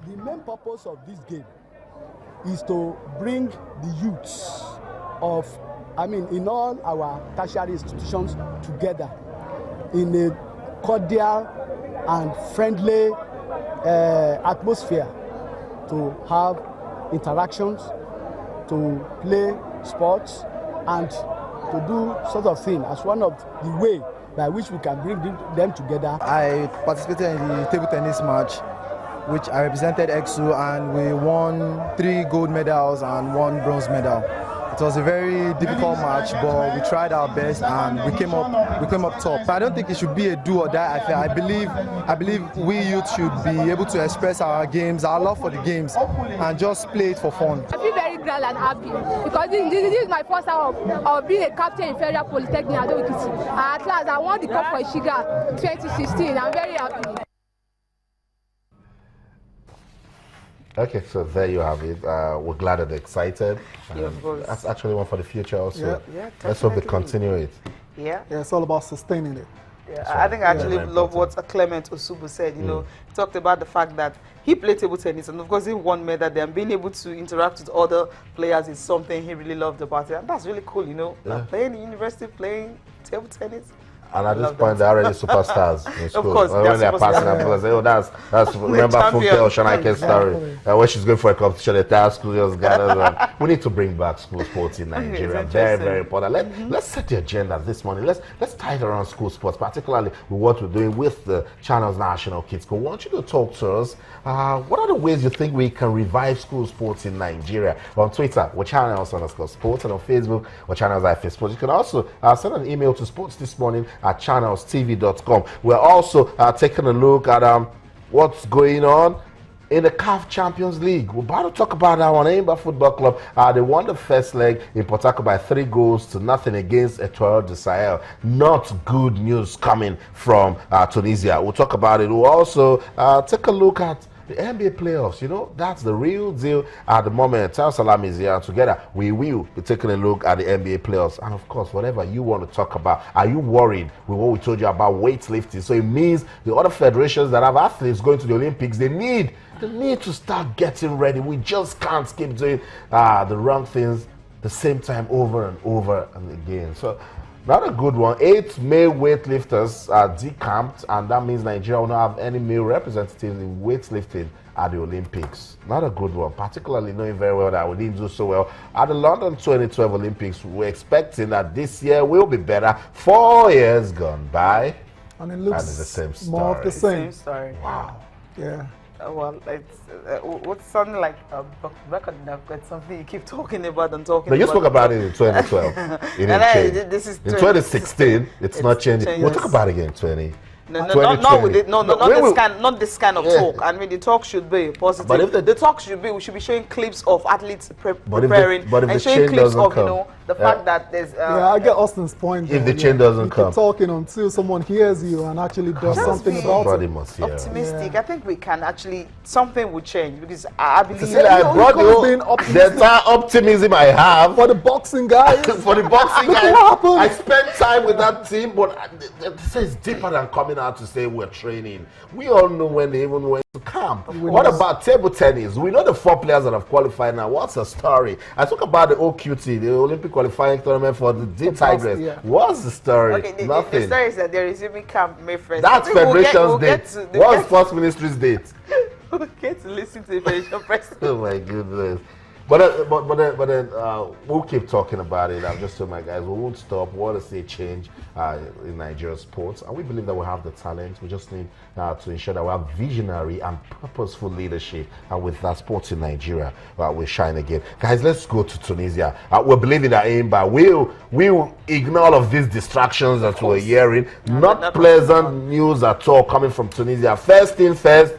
The main purpose of this game is to bring the youths of, in all our tertiary institutions together in a cordial and friendly atmosphere to have interactions, to play sports, and to do sort of thing as one of the way by which we can bring them together. I participated in the table tennis match, which I represented EXU, and we won 3 gold medals and 1 bronze medal. It was a very difficult match, but we tried our best and we came up top. But I don't think it should be a do or die affair. I believe we youth should be able to express our games, our love for the games, and just play it for fun. I feel very glad and happy because this is my first time of being a captain in Federal Polytechnic Ado-Ekiti. At last, I won the cup for Shiga 2016. I'm very happy. Okay, so there you have it. We're glad and excited. Yeah, of course. That's actually one for the future also. Yeah, let's hope they continue it. Yeah, it's all about sustaining it. Yeah, I think I actually love what Clement Osubu said. You know, he talked about the fact that he played table tennis, and of course he won medal there, and being able to interact with other players is something he really loved about it, and that's really cool. You know, playing in university, playing table tennis. And at this point, they're already superstars in school. Of course, when they're passing them, because say, oh, that's remember Funke Oshonaike's story. When she's going for a competition, the entire school just gathers. We need to bring back school sports in Nigeria. Very, very important. Let's set the agenda this morning. Let's tie it around school sports, particularly with what we're doing with the Channels National Kids School. I want you to talk to us. What are the ways you think we can revive school sports in Nigeria? On Twitter, we're Channels_sports, and on Facebook, we're Channels Sports. You can also send an email to sports this morning at channelstv.com. We're also taking a look at what's going on in the CAF Champions League. We're about to talk about that one. Aimba Football Club, they won the first leg in Port Harcourt by 3-0 against Etoile du Sahel. Not good news coming from Tunisia. We'll talk about it. We'll also take a look at the NBA playoffs. You know, that's the real deal at the moment. Tal Salam is here, and together we will be taking a look at the NBA playoffs. And of course, whatever you want to talk about. Are you worried with what we told you about weightlifting? So it means the other federations that have athletes going to the Olympics, they need to start getting ready. We just can't keep doing the wrong things the same time over and over and again. So not a good one. 8 male weightlifters are decamped, and that means Nigeria will not have any male representatives in weightlifting at the Olympics. Not a good one, particularly knowing very well that we didn't do so well at the London 2012 Olympics. We're expecting that this year will be better. 4 years gone by, and it looks the same story. More of the same. Story. Wow. Yeah. Well, it's what's something like a record. That's something you keep talking about and talking. No, you about. spoke about it in 2012. It didn't change. This is in 2016. It's not changing. We'll talk about it again in 20. Not this kind of talk. I mean, the talk should be positive. But if the talk should be, we should be showing clips of athletes preparing and showing clips of the fact that there's. I get Austin's point. If the change doesn't come, keep talking until someone hears you and actually does something about it. Must hear. Optimistic. I think we can actually something will change because I believe. I brought the entire optimism I have for the boxing guys. For the boxing guys, I spent time with that team, but this is deeper than coming out to say we're training. We all know when they even went to camp. What about table tennis? We know the 4 players that have qualified now. What's the story? I talk about the OQT, the Olympic qualifying tournament for the D Tigers. Yeah. What's the story? Okay, Nothing. The story is that they're resuming camp May 1st. That's Federation's date. What's Sports Ministry's date? We'll get to listen to the Federation president. Oh my goodness. But then we'll keep talking about it. I've just told my guys we won't stop. We want to see a change in Nigerian sports, and we believe that we have the talent. We just need to ensure that we have visionary and purposeful leadership. And with that, sports in Nigeria will shine again. Guys, let's go to Tunisia. We're believing that Aimba will ignore all of these distractions that we're hearing. Not pleasant news at all coming from Tunisia. First thing first.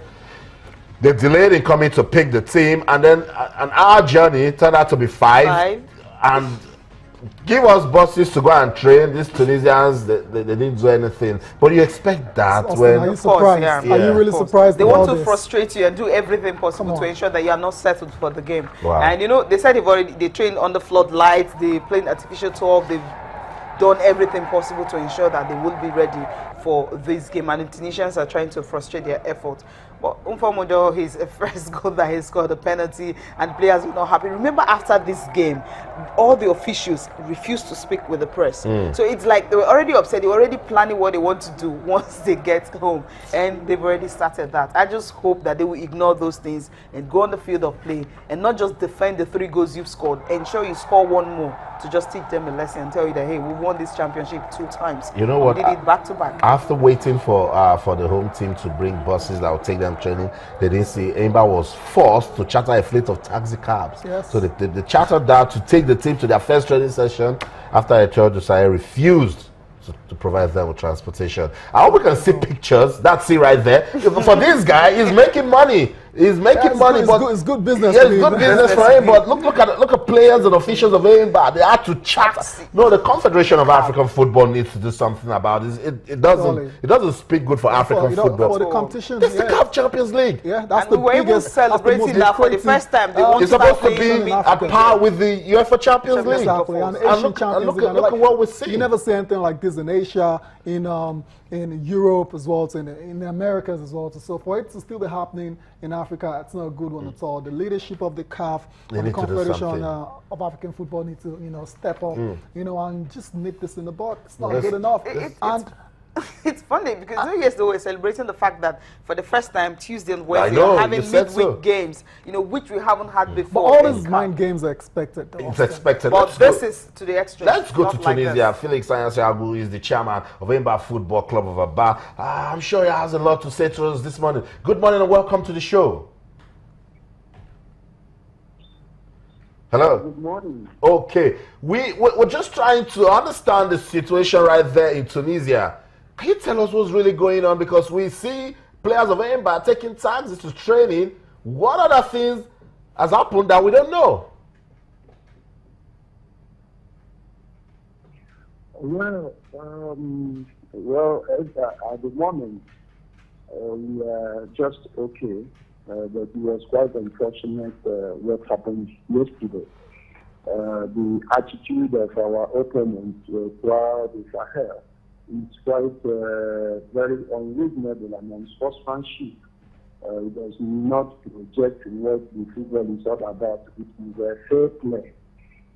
They delayed in coming to pick the team, and then our journey turned out to be 5. And give us buses to go and train. These Tunisians, they didn't do anything. But you expect that when... Are you surprised? Are you really surprised? They want to frustrate you and do everything possible to ensure that you are not settled for the game. Wow. And you know, they said they trained under floodlights, they played artificial turf, they've done everything possible to ensure that they will be ready for this game, and the Tunisians are trying to frustrate their efforts. But Umfamodo, his first goal that he scored, a penalty, and players were not happy. Remember, after this game, all the officials refused to speak with the press. So it's like they were already upset. They were already planning what they want to do once they get home, and they've already started that. I just hope that they will ignore those things and go on the field of play and not just defend the 3 goals you've scored. Ensure you score 1 more to just teach them a lesson and tell you that, hey, we won this championship 2 times. You know what? We did it back to back. After waiting for the home team to bring buses that would take them training, they didn't see. Enyimba was forced to charter a fleet of taxi cabs. Yes. So they chartered that to take the team to their first training session after Tertiary refused to provide them with transportation. I hope we can see pictures. That's it right there. For this guy, he's making money. He's making money, but it's good business. Yeah, it's good business for him. But look at players and officials of Enyimba. They had to charter. No, the Confederation of African Football needs to do something about it. It doesn't speak good for African football. For the competition, It's the CAF Champions League. Yeah, that's and the we were even biggest. celebrating that for the first time. They want It's to start supposed to playing be at par with the UEFA Champions League. Exactly, and And Asian look Champions League. at what we're seeing. You never see anything like this in Asia, in Europe as well, in the Americas as well. So for it to still be happening in Africa, it's not a good one at all. The leadership of the CAF, of the Confederation of African Football, need to step up, and just nip this in the bud. It's not good enough. It's funny because yesterday we were celebrating the fact that for the first time Tuesday and Wednesday know, we're having midweek games, which we haven't had before. But all these mind games are expected. It's expected. But this is to the extreme. Let's go to Not like Tunisia. this. Felix Ayansiagu is the chairman of Enyimba Football Club of Aba. I'm sure he has a lot to say to us this morning. Good morning and welcome to the show. Hello. Good morning. Okay. We're just trying to understand the situation right there in Tunisia. Can you tell us what's really going on? Because we see players of Enyimba taking taxis to training. What other things has happened that we don't know? Well, at the moment, we are just okay, but it was quite unfortunate what happened yesterday. The attitude of our opponents throughout the Sahel is quite very unreasonable and unsportsmanship. It does not project what the football is all about. It is a fair play.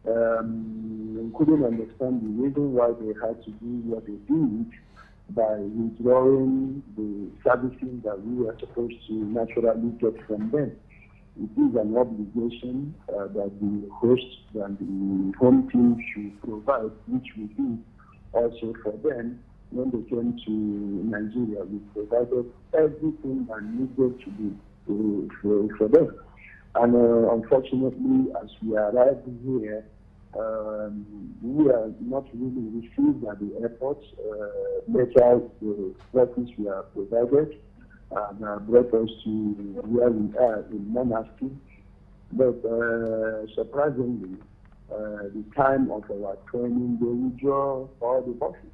We couldn't understand the reason why they had to do what they did by withdrawing the services that we are supposed to naturally get from them. It is an obligation that the host and the home team should provide, which we do also for them. When they came to Nigeria, we provided everything that needed to be for them. And unfortunately, as we arrived here, we are not really received at the airport. Later, the records were provided and brought us to where we are in Monastery. But surprisingly, the time of our training, they withdraw all the buses.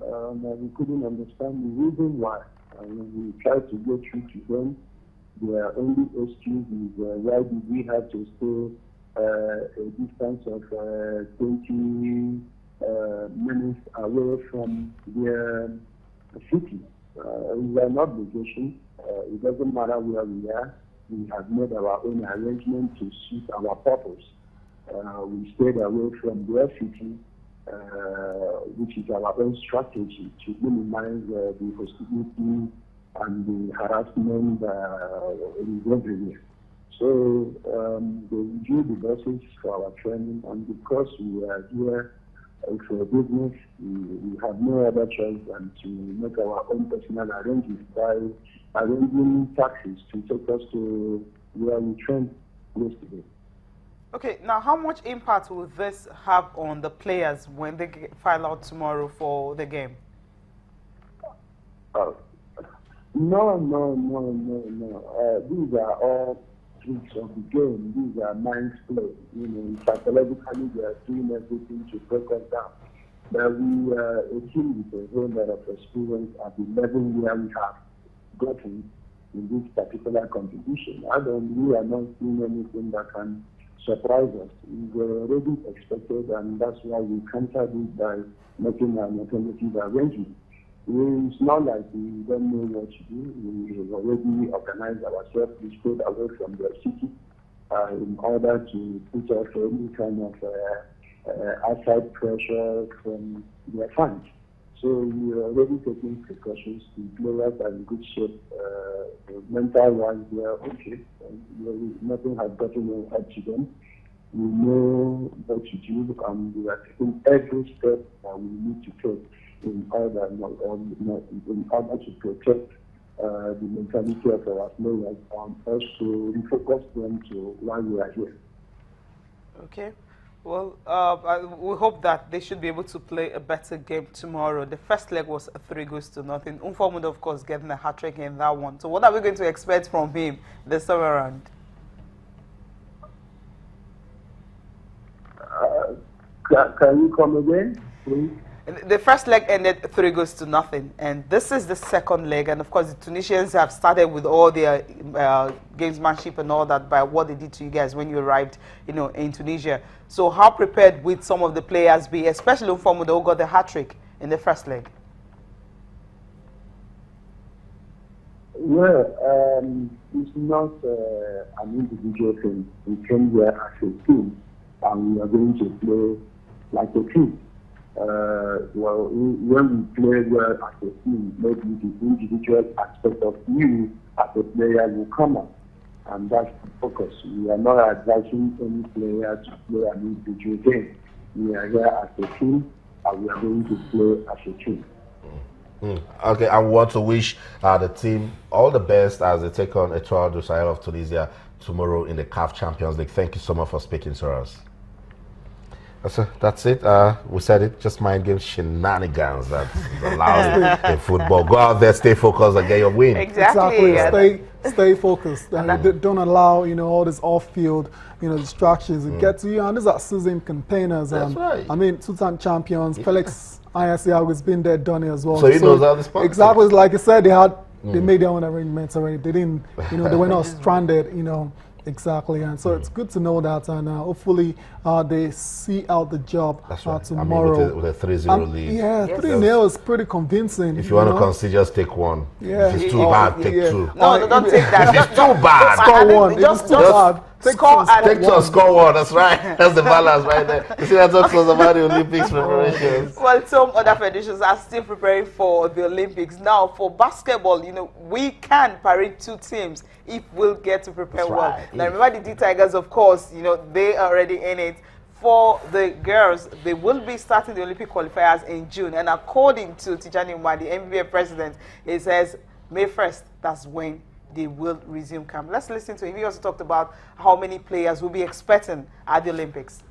We couldn't understand the reason why. We tried to go through to them. Their only excuse is why did we have to stay a distance of 20 minutes away from their city. It's an obligation. It doesn't matter where we are. We have made our own arrangement to suit our purpose. We stayed away from their city, which is our own strategy to minimize the hostility and the harassment everywhere. So they withdrew the buses for our training, and because we are here for business, we have no other choice than to make our own personal arrangements by arranging taxis to take us to where we trained yesterday. Okay, now how much impact will this have on the players when they file out tomorrow for the game? No. These are all tricks of the game. These are mind's play. Psychologically, they are doing everything to break us down. But we are a team with a whole lot of experience at the level where we have gotten in this particular competition. We are not seeing anything that can surprise us. We were already expected, and that's why we countered it by making an alternative arrangement. It's not like we don't know what to do. We have already organized ourselves. We stayed away from the city in order to put off any kind of outside pressure from their fans. So we are already taking precautions. The players are in good shape. Mental-wise, they are okay. Nothing has gotten up to them. We know what to do, and we are taking every step that we need to take in order to protect the mentality of our players and also refocus them to why we are here. Okay. Well, we hope that they should be able to play a better game tomorrow. The first leg was 3-0. Unformed, of course, getting a hat-trick in that one. So what are we going to expect from him this time around? Can you come again, please? The first leg ended 3-0, and this is the second leg. And of course, the Tunisians have started with all their gamesmanship and all that by what they did to you guys when you arrived, in Tunisia. So, how prepared would some of the players be, especially Unformed, who got the hat trick in the first leg? Well, it's not an individual thing. We came here as a team, and we are going to play like a team. When we play well as a team, maybe the individual aspect of you as a player will come up, and that's the focus. We are not advising any player to play an individual game. We are here as a team, and we are going to play as a team. Okay, I want to wish the team all the best as they take on Etoile du Sahel of Tunisia tomorrow in the CAF Champions League. Thank you so much for speaking to us. So that's it. We said it. Just mind game shenanigans that's allowed in football. Go out there, stay focused, and get your win. Exactly. Stay focused. And don't allow all this off-field distractions. It gets to you. And these are seasoned campaigners. That's right. I mean, two-time champions. Felix ISC has been there, done it as well. So he knows how this part. Exactly. Like I said, they made their own arrangements already. They didn't. They were not stranded. Exactly, and so it's good to know that, and hopefully they see out the job tomorrow. I mean, with a 3-0 lead. Yeah, 3-0 is pretty convincing. If you want to concede, just take one. Yeah. If it's too bad, take two. No, don't take that. If it's too bad, score one. Just take two, score one. That's right. That's the balance right there. You see, that talks about the Olympics preparations. Well, some other federations are still preparing for the Olympics. Now, for basketball, we can parade two teams if we'll get to prepare well. Right. Now, remember the D Tigers, of course, they are already in it. For the girls, they will be starting the Olympic qualifiers in June. And according to Tijani Umar, the NBA president, it says May 1st, that's when they will resume camp. Let's listen to him. He also talked about how many players will be expecting at the Olympics.